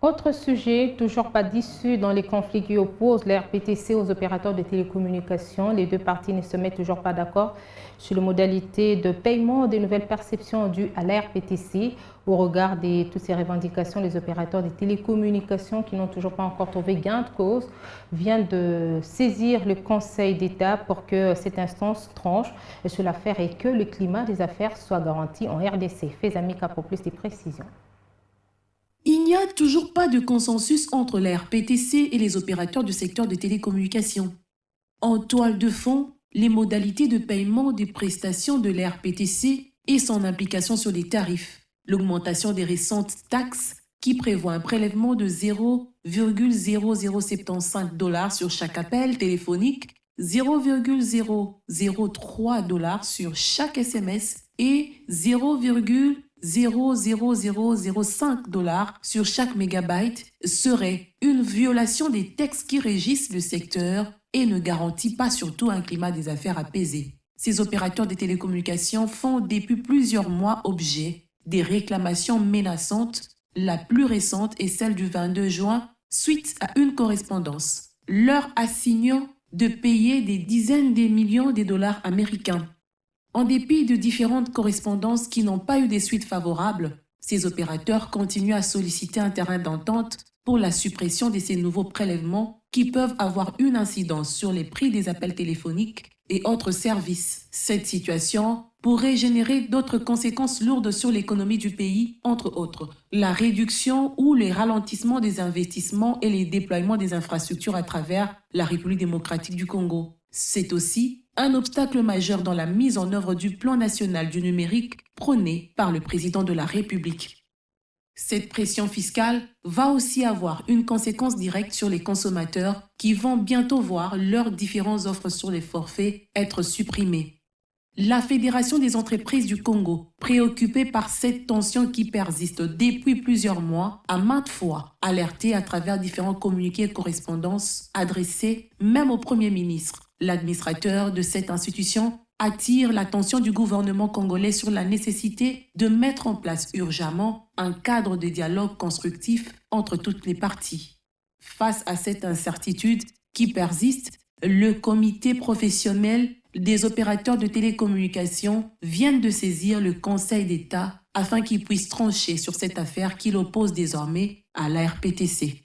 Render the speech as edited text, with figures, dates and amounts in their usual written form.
Autre sujet, toujours pas d'issue dans les conflits qui opposent la RPTC aux opérateurs de télécommunications. Les deux parties ne se mettent toujours pas d'accord sur les modalités de paiement des nouvelles perceptions dues à la RPTC. Au regard de toutes ces revendications, les opérateurs de télécommunications qui n'ont toujours pas encore trouvé gain de cause viennent de saisir le Conseil d'État pour que cette instance tranche sur l'affaire et que le climat des affaires soit garanti en RDC. Fezamika pour plus de précisions. Il n'y a toujours pas de consensus entre la RPTC et les opérateurs du secteur de télécommunications. En toile de fond, les modalités de paiement des prestations de la RPTC et son implication sur les tarifs. L'augmentation des récentes taxes qui prévoit un prélèvement de 0,0075 $ sur chaque appel téléphonique, 0,003 $ sur chaque SMS et 0,00005 $ sur chaque mégabyte serait une violation des textes qui régissent le secteur et ne garantit pas surtout un climat des affaires apaisé. Ces opérateurs de télécommunications font depuis plusieurs mois objet des réclamations menaçantes. La plus récente est celle du 22 juin suite à une correspondance, leur assignant de payer des dizaines de millions de dollars américains. En dépit de différentes correspondances qui n'ont pas eu des suites favorables, ces opérateurs continuent à solliciter un terrain d'entente pour la suppression de ces nouveaux prélèvements qui peuvent avoir une incidence sur les prix des appels téléphoniques et autres services. Cette situation pourrait générer d'autres conséquences lourdes sur l'économie du pays, entre autres la réduction ou les ralentissements des investissements et les déploiements des infrastructures à travers la République démocratique du Congo. C'est aussi un obstacle majeur dans la mise en œuvre du plan national du numérique prôné par le président de la République. Cette pression fiscale va aussi avoir une conséquence directe sur les consommateurs qui vont bientôt voir leurs différentes offres sur les forfaits être supprimées. La Fédération des entreprises du Congo, préoccupée par cette tension qui persiste depuis plusieurs mois, a maintes fois alerté à travers différents communiqués et correspondances adressés même au Premier ministre. L'administrateur de cette institution attire l'attention du gouvernement congolais sur la nécessité de mettre en place urgemment un cadre de dialogue constructif entre toutes les parties. Face à cette incertitude qui persiste, le comité professionnel des opérateurs de télécommunications vient de saisir le Conseil d'État afin qu'il puisse trancher sur cette affaire qui l'oppose désormais à la RPTC.